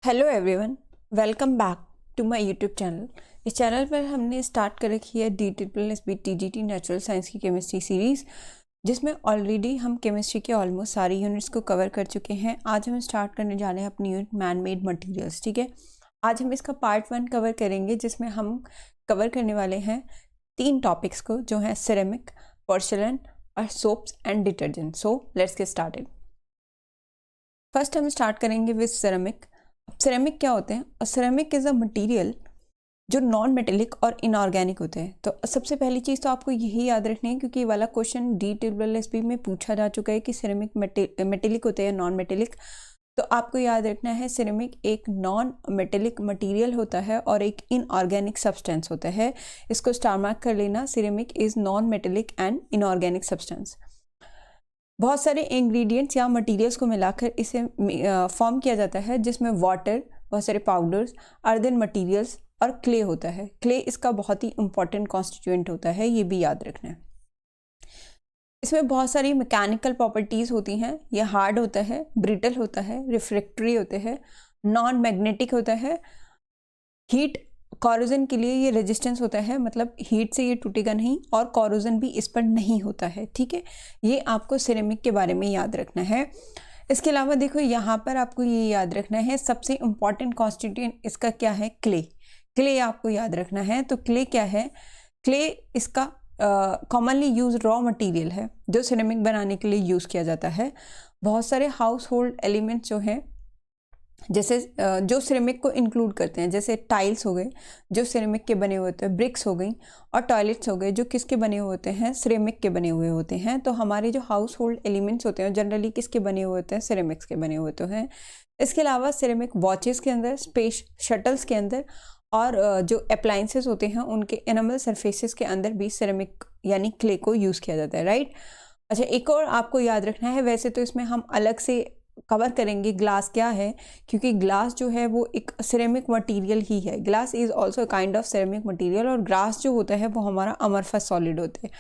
Hello everyone, welcome back to my YouTube channel. इस channel पर हमने स्टार्ट कर रखी है DSSB TGT नेचुरल साइंस की केमिस्ट्री सीरीज़, जिसमें ऑलरेडी हम केमिस्ट्री के ऑलमोस्ट सारी यूनिट्स को कवर कर चुके हैं। आज हम स्टार्ट करने जा रहे हैं अपनी यूनिट मैन मेड मटीरियल्स। ठीक है, आज हम इसका पार्ट 1 कवर करेंगे, जिसमें हम कवर करने वाले हैं 3 टॉपिक्स को, जो है सिरेमिक, पोर्सिलेन और soaps and detergent. So let's get started. First हम स्टार्ट करेंगे विद सिरेमिक। सिरेमिक क्या होते हैं? और सिरेमिक इज़ अ मटीरियल जो नॉन मेटेलिक और इनऑर्गेनिक होते हैं। तो सबसे पहली चीज़ तो आपको यही याद रखनी है, क्योंकि ये वाला क्वेश्चन DSSB में पूछा जा चुका है कि सिरेमिक मेटेलिक होते हैं, नॉन मेटेलिक। तो आपको याद रखना है सिरेमिक एक नॉन मेटेलिक मटेरियल होता है और एक इनऑर्गेनिक सब्सटेंस होता है। इसको स्टार मार्क कर लेना, ceramic is non metallic and inorganic substance. बहुत सारे इंग्रेडिएंट्स या मटेरियल्स को मिलाकर इसे फॉर्म किया जाता है, जिसमें वाटर, बहुत सारे पाउडर्स, अर्दन मटेरियल्स और क्ले होता है। क्ले इसका बहुत ही इंपॉर्टेंट कॉन्स्टिट्यूएंट होता है, ये भी याद रखना है। इसमें बहुत सारी मैकेनिकल प्रॉपर्टीज़ होती हैं। ये हार्ड होता है, ब्रिटल होता है, रिफ्रैक्टरी होते हैं, नॉन मैग्नेटिक होता है, हीट कॉरोजन के लिए ये रेजिस्टेंस होता है, मतलब हीट से ये टूटेगा नहीं, और कॉरोजन भी इस पर नहीं होता है। ठीक है, ये आपको सिरेमिक के बारे में याद रखना है। इसके अलावा देखो, यहाँ पर आपको ये याद रखना है, सबसे इम्पॉर्टेंट कॉन्स्टिट्यूएंट इसका क्या है? क्ले। क्ले आपको याद रखना है। तो क्ले क्या है? क्ले इसका कॉमनली यूज रॉ मटेरियल है, जो सिरेमिक बनाने के लिए यूज़ किया जाता है। बहुत सारे हाउस होल्ड एलिमेंट्स जो हैं, जैसे जो सिरेमिक को इंक्लूड करते हैं, जैसे टाइल्स हो गए जो सिरेमिक के बने हुए होते हैं, ब्रिक्स हो गई, और टॉयलेट्स हो गए जो किसके बने हुए होते हैं? सिरेमिक के बने हुए होते हैं। तो हमारे जो हाउस होल्ड एलिमेंट्स होते हैं जनरली किसके बने हुए होते हैं? सिरेमिक्स के बने हुए होते हैं। इसके अलावा सिरेमिक वॉचेस के अंदर, स्पेस शटल्स के अंदर, और जो अप्लाइंसेस होते हैं उनके एनामल सरफेसेस के अंदर भी सिरेमिक यानी क्ले को यूज़ किया जाता है। राइट। अच्छा, एक और आपको याद रखना है, वैसे तो इसमें हम अलग से कवर करेंगे ग्लास क्या है, क्योंकि ग्लास जो है वो एक सिरेमिक मटेरियल ही है। Glass is also kind of ceramic material, और ग्लास जो होता है वो हमारा अमरफस सॉलिड होता है।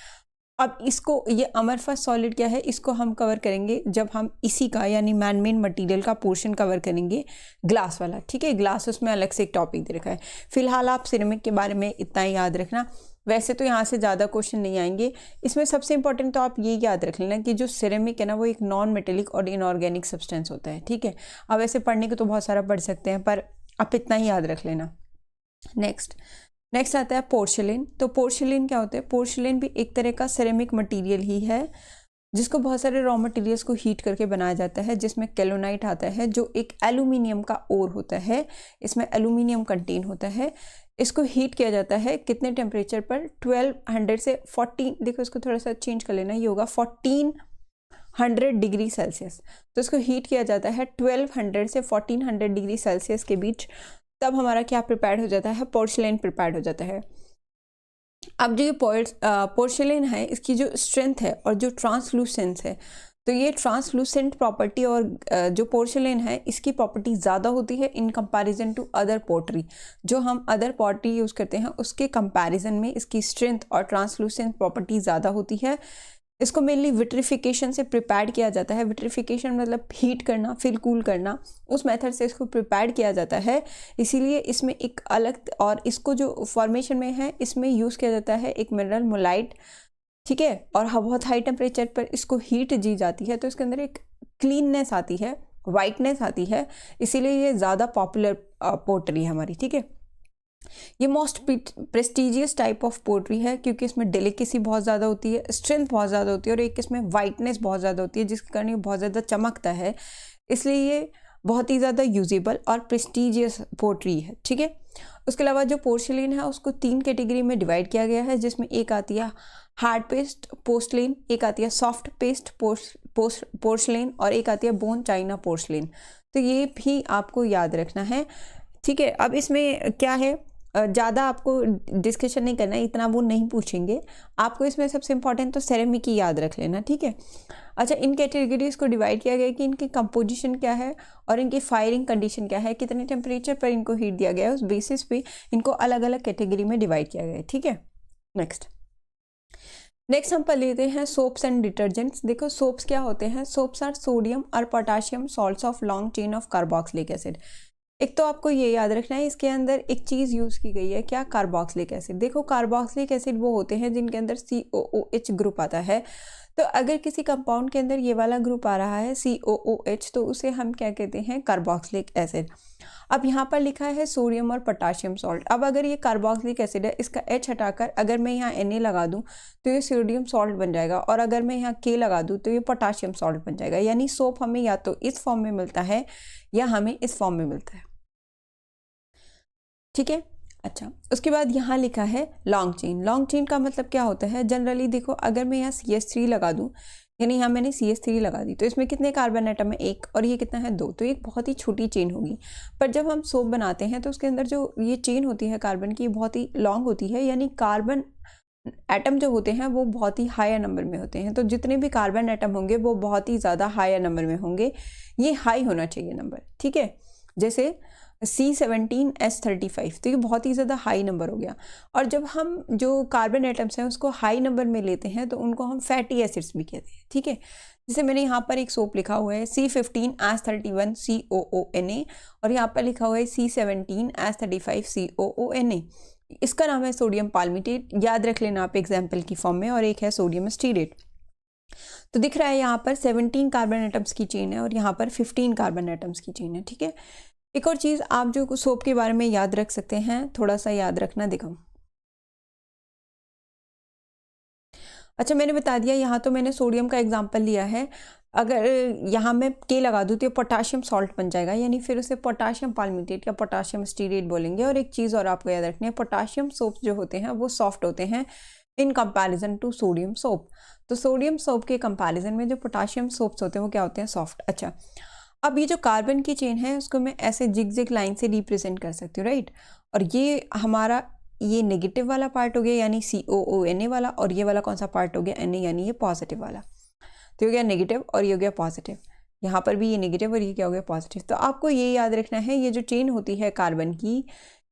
अब इसको, ये अमरफस सॉलिड क्या है, इसको हम कवर करेंगे जब हम इसी का यानी मैन मेड मटेरियल का पोर्शन कवर करेंगे, ग्लास वाला। ठीक है, ग्लास उसमें अलग से एक टॉपिक दे रखा है। फिलहाल आप सिरेमिक के बारे में इतना ही याद रखना। वैसे तो यहाँ से ज़्यादा क्वेश्चन नहीं आएंगे। इसमें सबसे इंपॉर्टेंट तो आप ये याद रख लेना कि जो सिरेमिक है ना, वो एक नॉन मेटेलिक और इनऑर्गेनिक सब्सटेंस होता है। ठीक है, अब ऐसे पढ़ने को तो बहुत सारा पढ़ सकते हैं, पर आप इतना ही याद रख लेना। नेक्स्ट आता है पोर्सिलेन। तो पोर्सिलेन क्या होता है? पोर्सिलेन भी एक तरह का सिरेमिक मटेरियल ही है, जिसको बहुत सारे रॉ मटेरियल्स को हीट करके बनाया जाता है, जिसमें केलोनाइट आता है, जो एक एल्यूमिनियम का ओर होता है। इसमें एल्यूमिनियम कंटेन होता है। इसको हीट किया जाता है कितने टेम्परेचर पर? 1200 से 14, देखो इसको थोड़ा सा चेंज कर लेना, ये होगा 1400 डिग्री सेल्सियस। तो इसको हीट किया जाता है 1200 से 1400 डिग्री सेल्सियस के बीच। तब हमारा क्या प्रिपेयर हो जाता है? पोर्सिलेन प्रिपेयर हो जाता है। अब जो ये पोर्सिलेन है, इसकी जो स्ट्रेंथ है और जो ट्रांसलूसेंस है, तो ये ट्रांसलूसेंट प्रॉपर्टी और जो पोर्सिलेन है, इसकी प्रॉपर्टी ज़्यादा होती है इन कंपैरिजन टू अदर पोर्ट्री। जो हम अदर पोर्ट्री यूज़ करते हैं उसके कंपैरिजन में इसकी स्ट्रेंथ और ट्रांसलूसेंट प्रॉपर्टी ज़्यादा होती है। इसको मेनली विट्रिफिकेशन से प्रिपेयर किया जाता है। विट्रिफिकेशन मतलब हीट करना, फिर कूल करना, उस मेथड से इसको प्रिपेयर किया जाता है। इसीलिए इसमें एक अलग, और इसको जो फॉर्मेशन में है इसमें यूज़ किया जाता है एक मिनरल मोलाइट। ठीक है, और बहुत हाई टेम्परेचर पर इसको हीट दी जाती है, तो इसके अंदर एक क्लीननेस आती है, वाइटनेस आती है, इसीलिए ये ज़्यादा पॉपुलर पोर्ट्री है हमारी। ठीक है, ये most prestigious type of portray है, क्योंकि इसमें डेलिकेसी बहुत ज़्यादा होती है, स्ट्रेंथ बहुत ज़्यादा होती है, और एक इसमें वाइटनेस बहुत ज़्यादा होती है, जिसके कारण ये बहुत ज़्यादा चमकता है। इसलिए ये बहुत ही ज़्यादा यूजेबल और प्रेस्टिजियस पोर्ट्री है। ठीक है, उसके अलावा जो पोर्सिलेन है उसको 3 कैटेगरी में डिवाइड किया गया है, जिसमें एक आती है हार्ड पेस्ट पोर्सिलेन, एक आती है सॉफ्ट पेस्ट पोर्सिलेन, और एक आती है बोन चाइना पोर्सिलेन। तो ये भी आपको याद रखना है। ठीक है, अब इसमें क्या है, ज़्यादा आपको डिस्कशन नहीं करना है, इतना वो नहीं पूछेंगे आपको। इसमें सबसे इंपॉर्टेंट तो सेरेमिक ही याद रख लेना। ठीक है, अच्छा, इन कैटेगरीज को डिवाइड किया गया कि इनकी कंपोजिशन क्या है और इनकी फायरिंग कंडीशन क्या है, कितने टेम्परेचर पर इनको हीट दिया गया है, उस बेसिस पे इनको अलग अलग कैटेगरी में डिवाइड किया गया है। ठीक है, नेक्स्ट हम पढ़ लेते हैं सोप्स एंड डिटर्जेंट्स। देखो, सोप्स क्या होते हैं? सोप्स आर सोडियम और potassium salts of long chain of carboxylic acid. एक तो आपको ये याद रखना है इसके अंदर एक चीज़ यूज़ की गई है, क्या, कार्बोक्सिलिक एसिड। देखो कार्बोक्सिलिक एसिड वो होते हैं जिनके अंदर COOH ग्रुप आता है। तो अगर किसी कंपाउंड के अंदर ये वाला ग्रुप आ रहा है COOH, तो उसे हम क्या कहते हैं, कार्बोक्सिलिक एसिड। अब यहाँ पर लिखा है सोडियम और पोटाशियम सॉल्ट। अब अगर ये कार्बोक्सिलिक एसिड है, इसका H हटाकर अगर मैं यहाँ Na लगा दूँ तो ये सोडियम सॉल्ट बन जाएगा, और अगर मैं यहाँ K लगा दूँ तो ये पोटाशियम सॉल्ट बन जाएगा। यानी सोप हमें या तो इस फॉर्म में मिलता है या हमें इस फॉर्म में मिलता है। ठीक है। अच्छा, उसके बाद यहाँ लिखा है लॉन्ग चेन। लॉन्ग चेन का मतलब क्या होता है, जनरली देखो अगर मैं यहाँ CH3 लगा दूँ, यानी यहाँ मैंने CH3 लगा दी, तो इसमें कितने कार्बन एटम है, 1, और ये कितना है, 2, तो एक बहुत ही छोटी चेन होगी। पर जब हम सोप बनाते हैं तो उसके अंदर जो ये चेन होती है कार्बन की, बहुत ही लॉन्ग होती है, यानी कार्बन एटम जो होते हैं वो बहुत ही हायर नंबर में होते हैं। तो जितने भी कार्बन एटम होंगे वो बहुत ही ज़्यादा हायर नंबर में होंगे, ये हाई होना चाहिए नंबर। ठीक है, जैसे C17H35, तो ये बहुत ही ज़्यादा हाई नंबर हो गया। और जब हम जो कार्बन एटम्स हैं उसको हाई नंबर में लेते हैं तो उनको हम फैटी एसिड्स भी कहते हैं। ठीक है, जैसे मैंने यहाँ पर एक सोप लिखा हुआ है C15H31COONA, और यहाँ पर लिखा हुआ है C17H35COONA। इसका नाम है सोडियम पाल्मिटेट, याद रख लेना आप एग्जाम्पल की फॉर्म में, और एक है सोडियम स्टीरेट। तो दिख रहा है यहाँ पर 17 कार्बन एटम्स की चेन है और यहाँ पर 15 कार्बन एटम्स की चेन है। ठीक है, एक और चीज़ आप जो सोप के बारे में याद रख सकते हैं, थोड़ा सा याद रखना, देखो। अच्छा, मैंने बता दिया, यहाँ तो मैंने सोडियम का एग्जाम्पल लिया है। अगर यहाँ मैं K लगा दूँ तो पोटाशियम सॉल्ट बन जाएगा, यानी फिर उसे पोटाशियम पाल्मिटेट या पोटाशियम स्टीरेट बोलेंगे। और एक चीज़ और आपको याद रखनी है, पोटाशियम सोप्स जो होते हैं वो सॉफ्ट होते हैं in comparison to sodium soap. तो सोडियम सोप के कंपैरिजन में जो पोटाशियम सोप्स होते हैं वो क्या होते हैं, सॉफ्ट। अच्छा, अब ये जो कार्बन की चेन है उसको मैं ऐसे जिग लाइन से रिप्रेजेंट कर सकती हूँ, राइट। और ये हमारा ये नेगेटिव वाला पार्ट हो गया यानी COONA वाला, और ये वाला कौन सा पार्ट हो गया, Na, यानी ये पॉजिटिव वाला। तो ये हो गया नेगेटिव और ये हो गया पॉजिटिव। यहाँ पर भी ये नेगेटिव और ये क्या हो गया, पॉजिटिव। तो आपको ये याद रखना है, ये जो चेन होती है कार्बन की,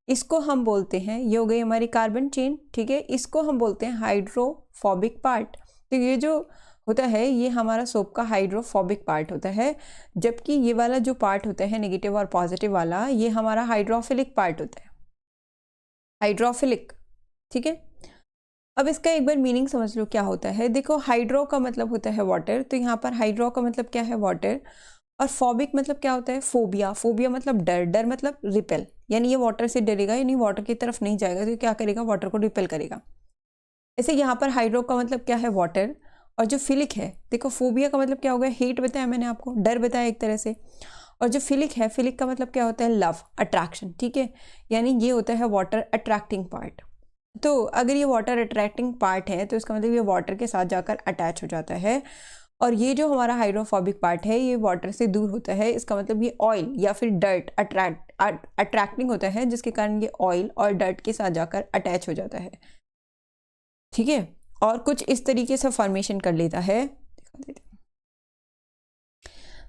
इसको हम बोलते हैं, ये हो गई हमारी कार्बन चेन। ठीक है, इसको हम बोलते हैं हाइड्रोफोबिक पार्ट। तो ये जो होता है ये हमारा सोप का हाइड्रोफोबिक पार्ट होता है, जबकि ये वाला जो पार्ट होता है नेगेटिव और पॉजिटिव वाला, ये हमारा हाइड्रोफिलिक पार्ट होता है, हाइड्रोफिलिक। ठीक है, अब इसका एक बार मीनिंग समझ लो क्या होता है। देखो, हाइड्रो का मतलब होता है वाटर, तो यहाँ पर हाइड्रो का मतलब क्या है, वाटर। और फोबिक मतलब क्या होता है, फोबिया। फोबिया मतलब डर, डर मतलब रिपेल, यानी ये वाटर से डरेगा, यानी वाटर की तरफ नहीं जाएगा, तो क्या करेगा, वाटर को रिपेल करेगा। ऐसे यहाँ पर हाइड्रो का मतलब क्या है, वाटर। और जो फिलिक है, देखो फोबिया का मतलब क्या हो गया, हेट बताया मैंने आपको, डर बताया एक तरह से। और जो फिलिक है, फिलिक का मतलब क्या होता है, लव, अट्रैक्शन। ठीक है, यानी ये होता है वाटर अट्रैक्टिंग पार्ट। तो अगर ये वाटर अट्रैक्टिंग पार्ट है तो इसका मतलब ये वाटर के साथ जाकर अटैच हो जाता है। और ये जो हमारा हाइड्रोफोबिक पार्ट है ये वाटर से दूर होता है, इसका मतलब ये ऑयल या फिर डर्ट अट्रैक्टिंग होता है, जिसके कारण ये ऑयल और डर्ट के साथ जाकर अटैच हो जाता है। ठीक है, और कुछ इस तरीके से फॉर्मेशन कर लेता है।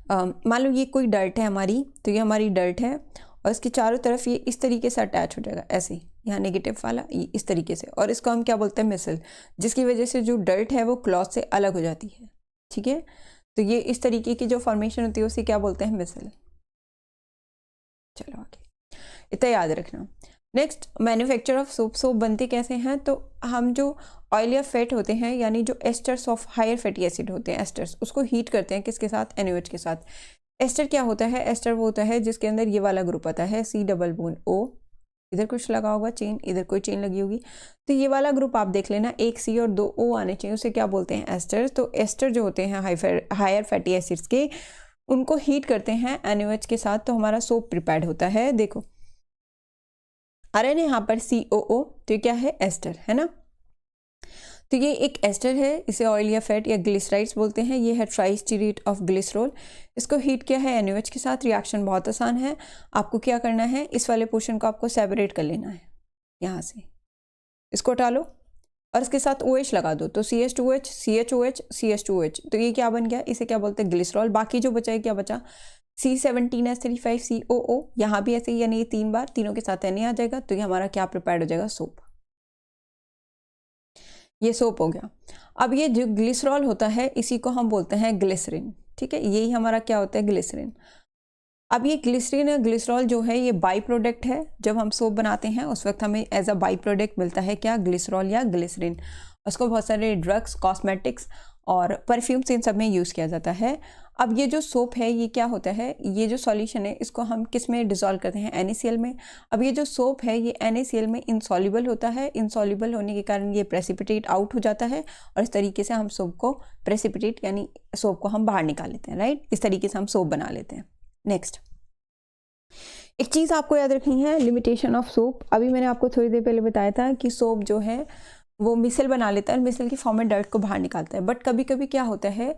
मान लो ये कोई डर्ट है हमारी, तो ये हमारी डर्ट है और इसके चारों तरफ ये इस तरीके से अटैच हो जाएगा, ऐसे यहाँ नेगेटिव वाला ये इस तरीके से, और इसको हम क्या बोलते हैं, मिसल, जिसकी वजह से जो डर्ट है वो क्लॉथ से अलग हो जाती है। ठीक है, तो ये इस तरीके की जो फॉर्मेशन होती है उसे क्या बोलते हैं, मिसल। चलो आगे, इतना याद रखना। Next, manufacture of soap. Soap बनते कैसे हैं, तो हम जो ऑयल या फैट होते हैं, यानी जो esters of higher fatty acid होते हैं, एस्टर्स, उसको हीट करते हैं किसके साथ, NaOH के साथ। एस्टर क्या होता है, एस्टर वो होता है जिसके अंदर ये वाला ग्रुप आता है C+O, इधर कुछ लगा होगा चेन, इधर कोई चेन लगी होगी, तो ये वाला ग्रुप आप देख लेना, एक C और 2 O आने चाहिए, उसे क्या बोलते हैं, एस्टर। तो एस्टर जो होते हैं हायर फैटी एसिड्स के, उनको हीट करते हैं NaOH के साथ, तो हमारा सोप प्रिपेयर्ड होता है। देखो आ रहा है ना यहाँ पर COO, तो क्या है, एस्टर है ना। तो ये एक एस्टर है, इसे ऑयल या फैट या ग्लिसराइड्स बोलते हैं। ये है ट्राइस्टीरेट ऑफ ग्लिसरॉल, इसको हीट किया है NaOH के साथ। रिएक्शन बहुत आसान है, आपको क्या करना है, इस वाले पोर्शन को आपको सेपरेट कर लेना है, यहाँ से इसको हटा लो और इसके साथ OH लगा दो, तो CH2OH CHOH CH2OH, तो ये क्या बन गया, इसे क्या बोलते हैं, ग्लिसरॉल। बाकी जो बचा है, क्या बचा, C17H35COO, यहाँ भी ऐसे ही, यानी ये 3 बार, तीनों के साथ Na आ जाएगा, तो ये हमारा क्या प्रिपेयर्ड हो जाएगा, सोप। ये सोप हो गया। अब ये जो ग्लिसरॉल होता है इसी को हम बोलते हैं ग्लिसरीन। ठीक है, यही हमारा क्या होता है, ग्लिसरीन। अब ये ग्लिसरीन या ग्लिसरॉल जो है ये बाई प्रोडक्ट है, जब हम सोप बनाते हैं उस वक्त हमें एज अ बाई प्रोडक्ट मिलता है क्या, ग्लिसरॉल या ग्लिसरीन। उसको बहुत सारे ड्रग्स, कॉस्मेटिक्स और परफ्यूम्स इन सब में यूज़ किया जाता है। अब ये जो सोप है ये क्या होता है, ये जो सॉल्यूशन है इसको हम किस में डिज़ोल्व करते हैं, NaCl में। अब ये जो सोप है ये NaCl में इनसॉल्युबल होता है, इनसॉल्युबल होने के कारण ये प्रेसिपिटेट आउट हो जाता है और इस तरीके से हम सोप को प्रेसिपिटेट यानी सोप को हम बाहर निकाल लेते हैं, राइट। इस तरीके से हम सोप बना लेते हैं। नेक्स्ट एक चीज़ आपको याद रखनी है, लिमिटेशन ऑफ सोप। अभी मैंने आपको थोड़ी देर पहले बताया था कि सोप जो है वो मिसल बना लेता है, मिसल की फॉर्म में डर्ट को बाहर निकालता है। बट कभी कभी क्या होता है,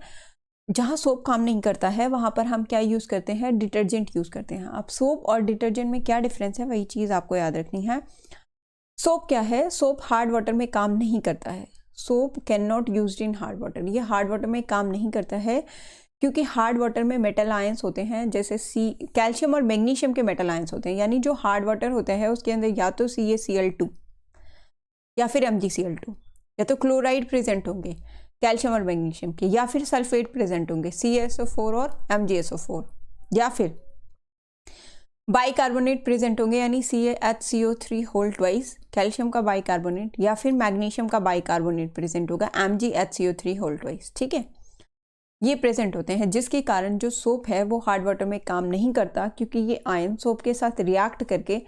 जहाँ सोप काम नहीं करता है वहाँ पर हम क्या यूज़ करते हैं, डिटर्जेंट यूज़ करते हैं। अब सोप और डिटर्जेंट में क्या डिफरेंस है, वही चीज़ आपको याद रखनी है। सोप क्या है, सोप हार्ड वाटर में काम नहीं करता है। Soap can not used in hard water, ये हार्ड वाटर में काम नहीं करता है क्योंकि हार्ड वाटर में मेटल आयंस होते हैं, जैसे कैल्शियम और मैग्नीशियम के मेटल आयंस होते हैं। यानी जो हार्ड वाटर होता है उसके अंदर या तो CaCl2 या फिर MgCl2, या तो क्लोराइड प्रेजेंट होंगे कैल्शियम और मैग्नीशियम के, या फिर सल्फेट प्रेजेंट होंगे CaSO4 और MgSO4, या फिर बाइकार्बोनेट प्रेजेंट होंगे यानी CaHCO3 होल ट्वाइस, कैल्शियम का बाइकार्बोनेट, या फिर मैग्नीशियम का बाइकार्बोनेट प्रेजेंट होगा MgHCO3 होल ट्वाइस, ठीक है। ये प्रेजेंट होते हैं जिसके कारण जो सोप है वो हार्ड वाटर में काम नहीं करता क्योंकि ये आयन सोप के साथ रिएक्ट करके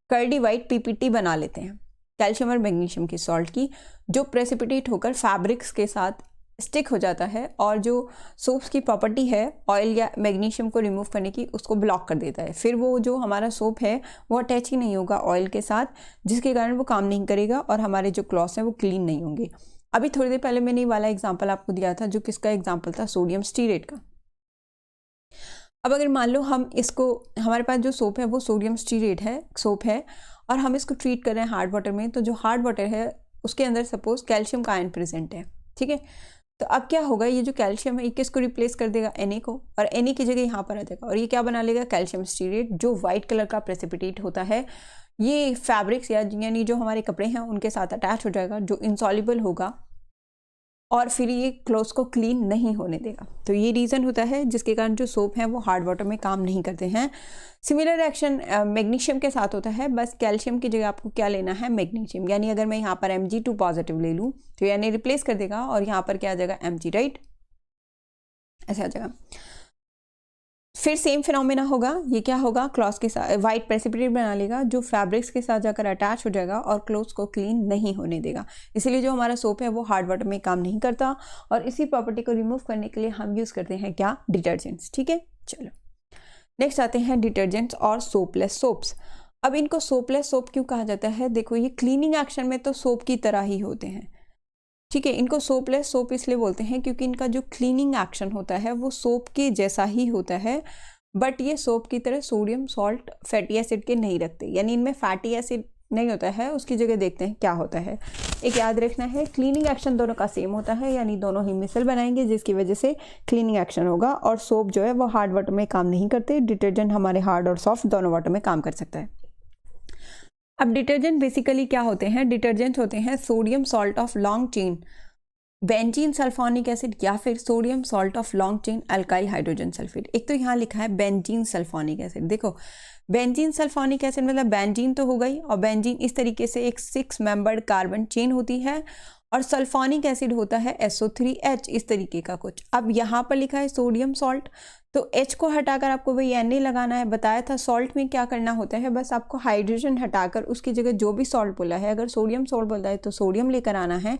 कर्डी वाइट PPT बना लेते हैं, कैल्शियम और मैग्नीशियम की सॉल्ट की, जो प्रेसिपिटेट होकर फैब्रिक्स के साथ स्टिक हो जाता है और जो सोप्स की प्रॉपर्टी है ऑयल या मैग्नीशियम को रिमूव करने की उसको ब्लॉक कर देता है। फिर वो जो हमारा सोप है वो अटैच ही नहीं होगा ऑयल के साथ, जिसके कारण वो काम नहीं करेगा और हमारे जो क्लॉथ्स हैं वो क्लीन नहीं होंगे। अभी थोड़ी देर पहले मैंने ये वाला एग्जाम्पल आपको दिया था, जो किसका एग्जाम्पल था, सोडियम स्टीरेट का। अब अगर मान लो हम इसको, हमारे पास जो सोप है वो सोडियम स्टीरेट है, सोप है, और हम इसको ट्रीट कर रहे हैं हार्ड वाटर में, तो जो हार्ड वाटर है उसके अंदर सपोज कैल्शियम का आयन प्रेजेंट है, ठीक है। तो अब क्या होगा, ये जो कैल्शियम है ये किसको रिप्लेस कर देगा, Na को, और Na की जगह यहाँ पर आ जाएगा और ये क्या बना लेगा, कैल्शियम स्टीरेट, जो वाइट कलर का प्रेसिपिटेट होता है। ये फैब्रिक्स यानी जो हमारे कपड़े हैं उनके साथ अटैच हो जाएगा, जो इनसॉल्युबल होगा और फिर ये क्लोथ्स को क्लीन नहीं होने देगा। तो ये रीज़न होता है जिसके कारण जो सोप हैं वो हार्ड वाटर में काम नहीं करते हैं। सिमिलर एक्शन मैग्नीशियम के साथ होता है, बस कैल्शियम की जगह आपको क्या लेना है, मैग्नीशियम। यानी अगर मैं यहाँ पर Mg2 पॉजिटिव ले लूँ तो यानी रिप्लेस कर देगा और यहाँ पर क्या आ जाएगा, Mg, राइट, ऐसे आ जाएगा। फिर सेम फिनोमेना होगा, ये क्या होगा, क्लॉथ के साथ वाइट प्रेसिपिटेट बना लेगा जो फैब्रिक्स के साथ जाकर अटैच हो जाएगा और क्लोथ्स को क्लीन नहीं होने देगा। इसीलिए जो हमारा सोप है वो हार्ड वाटर में काम नहीं करता और इसी प्रॉपर्टी को रिमूव करने के लिए हम यूज़ करते हैं क्या, डिटर्जेंट्स, ठीक है। चलो नेक्स्ट आते हैं डिटर्जेंट्स और सोपलेस सोप्स। अब इनको सोपलेस सोप क्यों कहा जाता है, देखो ये क्लीनिंग एक्शन में तो सोप की तरह ही होते हैं, ठीक है। इनको सोपलेस सोप इसलिए बोलते हैं क्योंकि इनका जो क्लीनिंग एक्शन होता है वो सोप के जैसा ही होता है, बट ये सोप की तरह सोडियम, सॉल्ट, फैटी एसिड के नहीं रखते, यानी इनमें फैटी एसिड नहीं होता है। उसकी जगह देखते हैं क्या होता है। एक याद रखना है, क्लीनिंग एक्शन दोनों का सेम होता है, यानी दोनों ही मिसल बनाएंगे जिसकी वजह से क्लीनिंग एक्शन होगा। और सोप जो है वो हार्ड वाटर में काम नहीं करते, डिटर्जेंट हमारे हार्ड और सॉफ्ट दोनों वाटर में काम कर सकता है। अब डिटर्जेंट बेसिकली क्या होते हैं, डिटर्जेंट होते हैं sodium salt of long chain benzene sulphonic acid या फिर sodium salt of long chain alkyl hydrogen sulphate. एक तो यहाँ लिखा है बेंजीन सल्फोनिक एसिड, देखो बेंजीन सल्फोनिक एसिड मतलब बेंजीन तो हो गई, और बेंजीन इस तरीके से एक 6 मेंबर्ड कार्बन चेन होती है, और सल्फोनिक एसिड होता है SO3H इस तरीके का कुछ। अब यहाँ पर लिखा है सोडियम सॉल्ट, तो H को हटाकर आपको वही Na लगाना है। बताया था सॉल्ट में क्या करना होता है, बस आपको हाइड्रोजन हटाकर उसकी जगह जो भी सॉल्ट बोला है, अगर सोडियम सॉल्ट बोला है तो सोडियम लेकर आना है,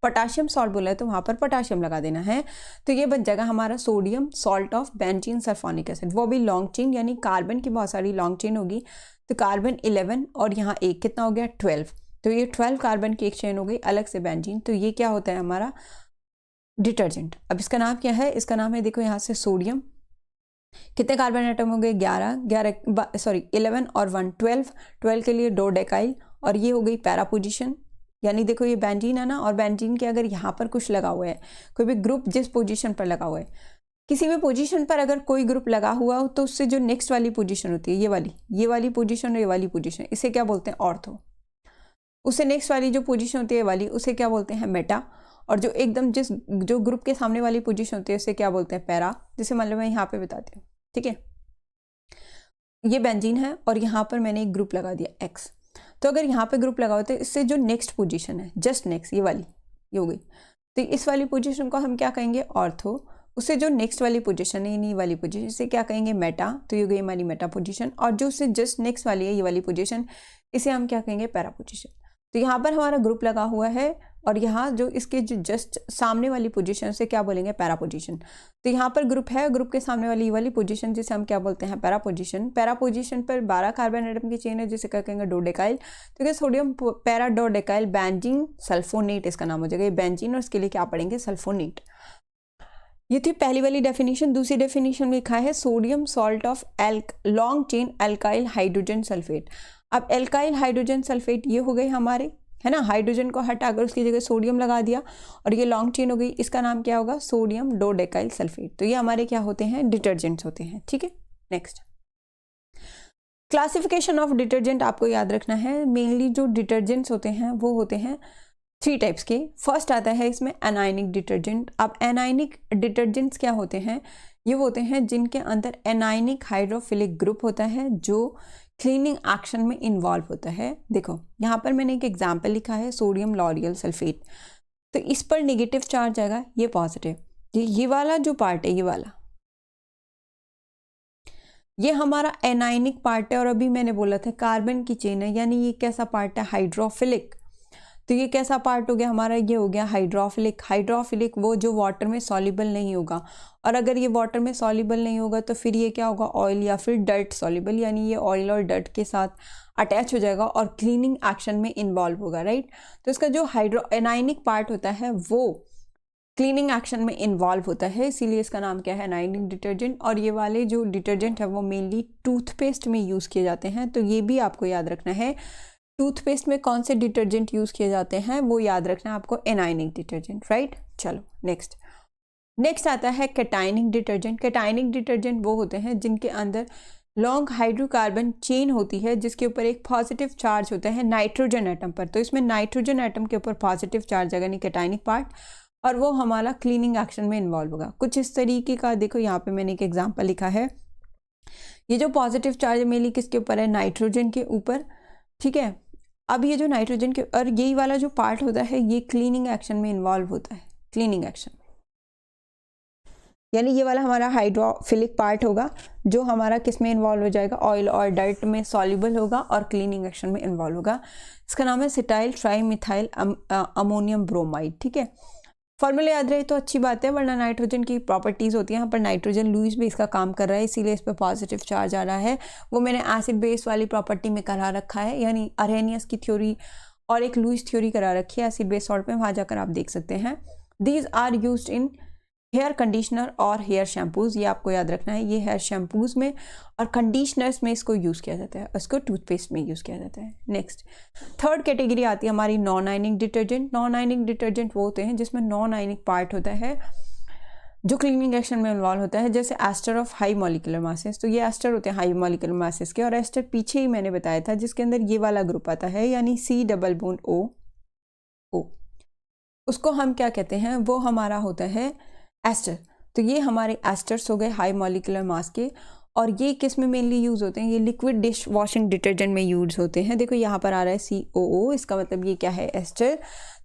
पोटाशियम सॉल्ट बोला है तो वहाँ पर पोटाशियम लगा देना है। तो ये बन जाएगा हमारा sodium salt of benzene sulphonic acid, वो भी लॉन्ग चेन, यानी कार्बन की बहुत सारी लॉन्ग चेन होगी। तो कार्बन 11 और यहाँ एक कितना हो गया 12, तो ये 12 कार्बन की एक चेन हो गई अलग से बेंजीन। तो ये क्या होता है हमारा डिटर्जेंट। अब इसका नाम क्या है, इसका नाम है देखो यहाँ से सोडियम, कितने कार्बन एटम हो गए 11 और 1 12 के लिए 2 डेकाइल, और ये हो गई पैरा पोजीशन। यानी देखो ये बेंजीन है ना, और बेंजीन के अगर यहाँ पर कुछ लगा हुआ है, कोई भी ग्रुप जिस पोजीशन पर लगा हुआ है, किसी भी पोजीशन पर अगर कोई ग्रुप लगा हुआ हो तो उससे जो नेक्स्ट वाली पोजीशन होती है ये वाली पोजीशन और ये वाली पोजीशन, इसे क्या बोलते हैं ऑर्थो। उससे नेक्स्ट वाली जो पोजीशन होती है वाली, उसे क्या बोलते हैं मेटा। और जो एकदम जो ग्रुप के सामने वाली पोजीशन होती है उसे क्या बोलते हैं पैरा। जैसे मतलब मैं यहाँ पे बताती हूँ, ठीक है। ये बेंजीन है और यहाँ पर मैंने एक ग्रुप लगा दिया X। तो अगर यहाँ पे ग्रुप लगाओ तो इससे जो नेक्स्ट पोजीशन है, जस्ट नेक्स्ट, ये वाली, ये हो गई, तो इस वाली पोजीशन को हम क्या कहेंगे, ऑर्थो। उससे जो नेक्स्ट वाली पोजीशन है, ये वाली पोजीशन, इसे क्या कहेंगे, मेटा। तो ये गई हमारी मेटा पोजीशन। और जो उससे जस्ट नेक्स्ट वाली है, ये वाली पोजीशन, इसे हम क्या कहेंगे, पैरा पोजीशन। तो यहाँ पर हमारा ग्रुप लगा हुआ है और यहाँ जो इसके जो जस्ट सामने वाली पोजीशन से क्या बोलेंगे, पैरा पोजीशन। तो यहाँ पर ग्रुप है, ग्रुप के सामने वाली ये वाली पोजीशन जिसे हम क्या बोलते हैं, पैरा पोजीशन। पैरा पोजीशन पर 12 कार्बन एटम की चेन है जिसे क्या कहेंगे, डोडेकाइल। तो क्या सोडियम पैरा डोडेकाइल बेंजीन सल्फोनेट इसका नाम हो जाएगा, ये बेंजीन, और इसके लिए क्या पढ़ेंगे, सल्फोनेट। ये थी पहली वाली डेफिनेशन। दूसरी डेफिनेशन में लिखा है sodium salt of long chain alkyl hydrogen sulphate. अब एल्काइल हाइड्रोजन सल्फेट ये हो गए हमारे, है ना, हाइड्रोजन को हटाकर उसकी जगह सोडियम लगा दिया और ये लॉन्ग चेन हो गई, इसका नाम क्या होगा, सोडियम डोडेकाइल सल्फेट। तो ये हमारे क्या होते हैं, डिटर्जेंट्स होते हैं, ठीक है। नेक्स्ट, क्लासिफिकेशन ऑफ डिटर्जेंट आपको याद रखना है। मेनली जो डिटर्जेंट्स होते हैं वो होते हैं 3 टाइप्स के। फर्स्ट आता है इसमें एनायनिक डिटर्जेंट। अब एनायनिक डिटर्जेंट्स क्या होते हैं, ये होते हैं जिनके अंदर एनायनिक हाइड्रोफिलिक ग्रुप होता है जो क्लीनिंग एक्शन में इन्वॉल्व होता है। देखो यहाँ पर मैंने एक एग्जाम्पल लिखा है, सोडियम लॉरियल सल्फेट। तो इस पर नेगेटिव चार्ज आएगा, ये पॉजिटिव। ये वाला जो पार्ट है, ये वाला, ये हमारा एनायनिक पार्ट है। और अभी मैंने बोला था कार्बन की चेन है, यानी ये कैसा पार्ट है, हाइड्रोफिलिक। तो ये कैसा पार्ट हो गया हमारा, ये हो गया हाइड्रोफिलिक। हाइड्रोफिलिक वो जो वाटर में सॉल्युबल नहीं होगा, और अगर ये वाटर में सॉल्युबल नहीं होगा तो फिर ये क्या होगा, ऑयल या फिर डर्ट सॉल्युबल, यानी ये ऑयल और डर्ट के साथ अटैच हो जाएगा और क्लीनिंग एक्शन में इन्वॉल्व होगा, राइट। तो इसका जो एनायनिक पार्ट होता है वो क्लीनिंग एक्शन में इन्वॉल्व होता है, इसीलिए इसका नाम क्या है, एनायनिक डिटर्जेंट। और ये वाले जो डिटर्जेंट है वो मेनली टूथपेस्ट में यूज़ किए जाते हैं, तो ये भी आपको याद रखना है। टूथपेस्ट में कौन से डिटर्जेंट यूज़ किए जाते हैं वो याद रखना है आपको, एनायनिक डिटर्जेंट, राइट। चलो नेक्स्ट आता है कैटायनिक डिटर्जेंट। कैटायनिक डिटर्जेंट वो होते हैं जिनके अंदर लॉन्ग हाइड्रोकार्बन चेन होती है जिसके ऊपर एक पॉजिटिव चार्ज होता है नाइट्रोजन एटम पर। तो इसमें नाइट्रोजन एटम के ऊपर पॉजिटिव चार्ज आएगा, यानी कैटायनिक पार्ट, और वो हमारा क्लीनिंग एक्शन में इन्वॉल्व होगा। कुछ इस तरीके का, देखो यहाँ पे मैंने एक एग्जाम्पल लिखा है। ये जो पॉजिटिव चार्ज मेनली किसके ऊपर है, नाइट्रोजन के ऊपर, ठीक है। अब ये जो नाइट्रोजन के, और यही वाला जो पार्ट होता है ये क्लीनिंग एक्शन में इन्वॉल्व होता है, क्लीनिंग एक्शन, यानी ये वाला हमारा हाइड्रोफिलिक पार्ट होगा जो हमारा किस में इन्वॉल्व हो जाएगा, ऑयल और डर्ट में सॉल्युबल होगा और क्लीनिंग एक्शन में इन्वॉल्व होगा। इसका नाम है सिटाइल ट्राईमिथाइल अमोनियम ब्रोमाइड, ठीक है। फॉर्मूला याद रहे तो अच्छी बात है, वरना नाइट्रोजन की प्रॉपर्टीज़ होती है। यहाँ पर नाइट्रोजन लुईस भी इसका काम कर रहा है, इसीलिए इस पर पॉजिटिव चार्ज आ रहा है। वो मैंने एसिड बेस वाली प्रॉपर्टी में करा रखा है, यानी अरेनियस की थ्योरी और एक लुईस थ्योरी करा रखी है एसिड बेस सॉल्ट में, वहाँ जाकर आप देख सकते हैं। These are used in hair conditioner और हेयर शैम्पूज, ये आपको याद रखना है। ये हेयर शैम्पूज में और कंडीशनर्स में इसको यूज़ किया जाता है, इसको टूथपेस्ट में यूज़ किया जाता है। नेक्स्ट, थर्ड कैटेगरी आती है हमारी non ionic detergent. Non ionic detergent वो होते हैं जिसमें नॉन आयनिक पार्ट होता है जो क्लीनिंग एक्शन में इन्वॉल्व होता है, जैसे ester of high molecular masses. तो ये एस्टर होते हैं हाई मॉलिक्यूलर मासेस के, और एस्टर पीछे ही मैंने बताया था जिसके अंदर ये वाला ग्रुप आता है, यानी C डबल बॉन्ड O, उसको हम क्या कहते हैं, वो हमारा होता है एस्टर। तो ये हमारे एस्टर्स हो गए हाई मॉलिक्यूलर मास के, और ये किस में मेनली यूज़ होते हैं, ये लिक्विड डिश वॉशिंग डिटर्जेंट में यूज़ होते हैं। देखो यहाँ पर आ रहा है COO, इसका मतलब ये क्या है, एस्टर।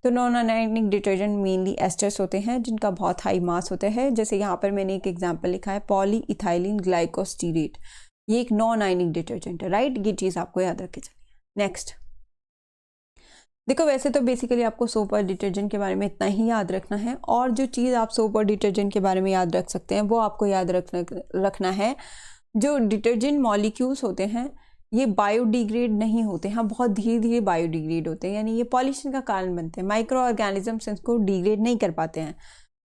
तो non ionic detergent mainly asters होते हैं जिनका बहुत हाई मास होता है। जैसे यहाँ पर मैंने एक एग्जाम्पल लिखा है, पॉली इथाइलिन ग्लाइकोस्टीरेट, ये एक नॉन आयनिक डिटर्जेंट है, राइट। ये चीज़ आपको याद रख के चलिए। नेक्स्ट, देखो वैसे तो बेसिकली आपको सोप और डिटर्जेंट के बारे में इतना ही याद रखना है, और जो चीज़ आप सोप और डिटर्जेंट के बारे में याद रख सकते हैं वो आपको याद रखना है, जो डिटर्जेंट मॉलिक्यूल्स होते हैं ये बायोडिग्रेड नहीं होते हैं, बहुत धीरे धीरे बायोडिग्रेड होते हैं, यानी ये पॉल्यूशन का कारण बनते हैं। माइक्रो ऑर्गेनिजम्स इनको डिग्रेड नहीं कर पाते हैं,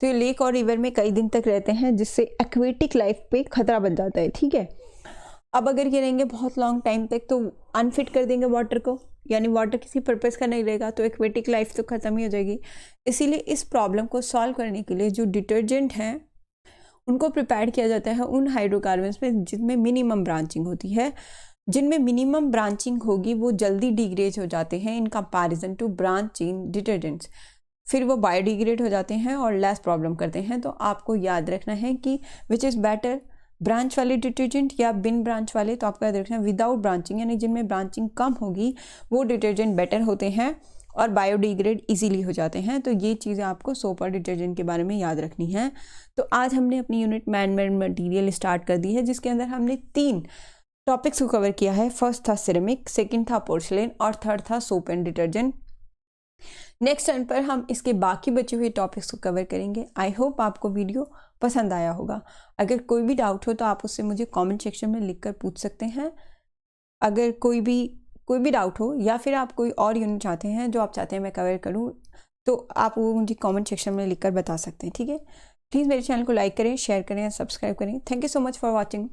तो ये लेक और रिवर में कई दिन तक रहते हैं जिससे एक्वेटिक लाइफ पे खतरा बन जाता है, ठीक है। अब अगर ये रहेंगे बहुत लॉन्ग टाइम तक तो अनफिट कर देंगे वाटर को, यानी वाटर किसी पर्पज़ का नहीं रहेगा, तो एक्वेटिक लाइफ तो ख़त्म ही हो जाएगी। इसीलिए इस प्रॉब्लम को सॉल्व करने के लिए जो डिटर्जेंट हैं उनको प्रिपेयर किया जाता है उन हाइड्रोकार्बन्स में जिनमें मिनिमम ब्रांचिंग होती है। जिनमें मिनिमम ब्रांचिंग होगी वो जल्दी डिग्रेड हो जाते हैं in comparison to branching detergents, फिर वो बायोडिग्रेड हो जाते हैं और लेस प्रॉब्लम करते हैं। तो आपको याद रखना है कि विच इज़ बेटर, ब्रांच वाले डिटर्जेंट या बिन ब्रांच वाले, तो आपको याद रखना विदाउट ब्रांचिंग यानी जिनमें ब्रांचिंग कम होगी वो डिटर्जेंट बेटर होते हैं और बायोडिग्रेड इजीली हो जाते हैं। तो ये चीज़ें आपको सोप और डिटर्जेंट के बारे में याद रखनी है। तो आज हमने अपनी unit man made material start कर दी है, जिसके अंदर हमने 3 टॉपिक्स को कवर किया है। फर्स्ट था सिरेमिक, सेकंड था पोर्सलेन और थर्ड था soap and detergent. Next turn पर हम इसके बाकी बचे हुए टॉपिक्स को कवर करेंगे। आई होप आपको वीडियो पसंद आया होगा। अगर कोई भी डाउट हो तो आप उससे मुझे कमेंट सेक्शन में लिखकर पूछ सकते हैं। अगर कोई भी डाउट हो या फिर आप कोई और यूनिट चाहते हैं जो आप चाहते हैं मैं कवर करूं, तो आप वो मुझे कमेंट सेक्शन में लिखकर बता सकते हैं। ठीक है, प्लीज़ मेरे चैनल को लाइक करें, शेयर करें, सब्सक्राइब करें। Thank you so much for watching.